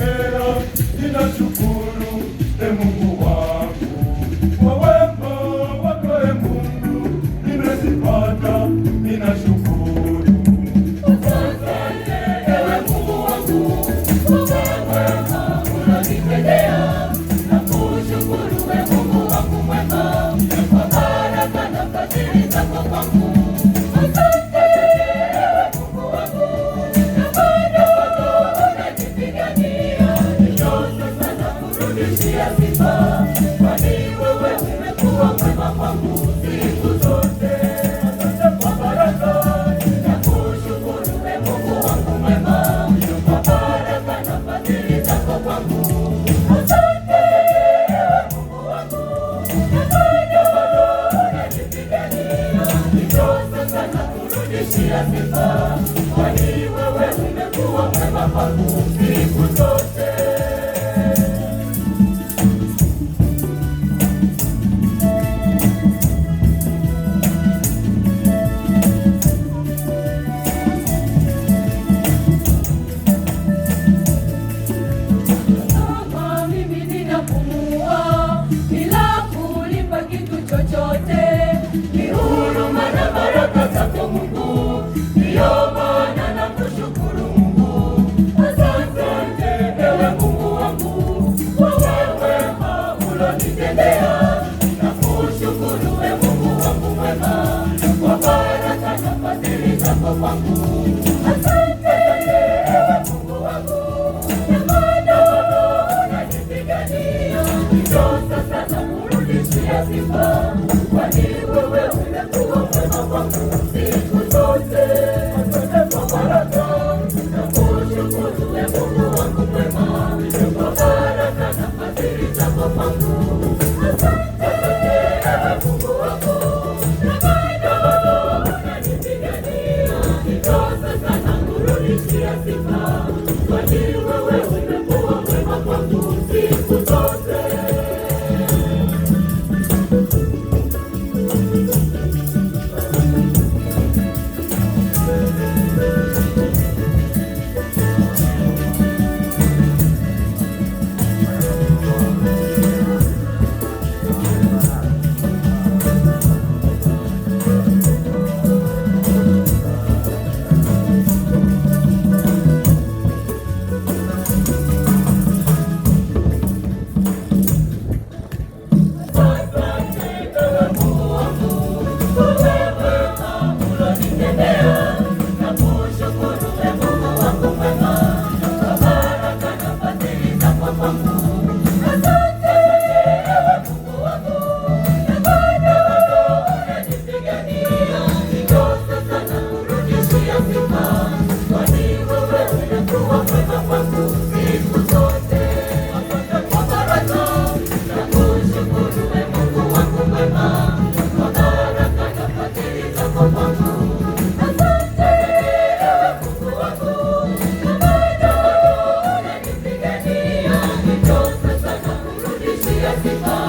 umenitendea, ninashukuru e Mungu wangu kwa wema wako e Mungu, nimezipata ninashukuru. Kwani wewe umekuwa mwema kwangu siku zote. Kama mimi ninapumua bila kulipa kitu chochote, ni huruma na baraka zako Mungu, ndiyo maana nakushukuru Mungu. Asante ewe Mungu wangu kwa wema ulonitendea, nakushukuru ewe Mungu wangu mwema kwa baraka na fadhili zako kwangu. Asante ewe Mungu wangu na bado unanipigania, ndio sasa nakurudishia sifa, kwani wewe umekuwa mwema kwangu siku zote. Asante kwa baraka, nakushukuru ewe Mungu wangu mwema kwa baraka na fadhili zako kwangu. Asante ewe Mungu wangu na bado unanipigania, ndio sasa nakurudishia sifa, kwani wewe umekuwa mwema kwangu siku zote. Sifa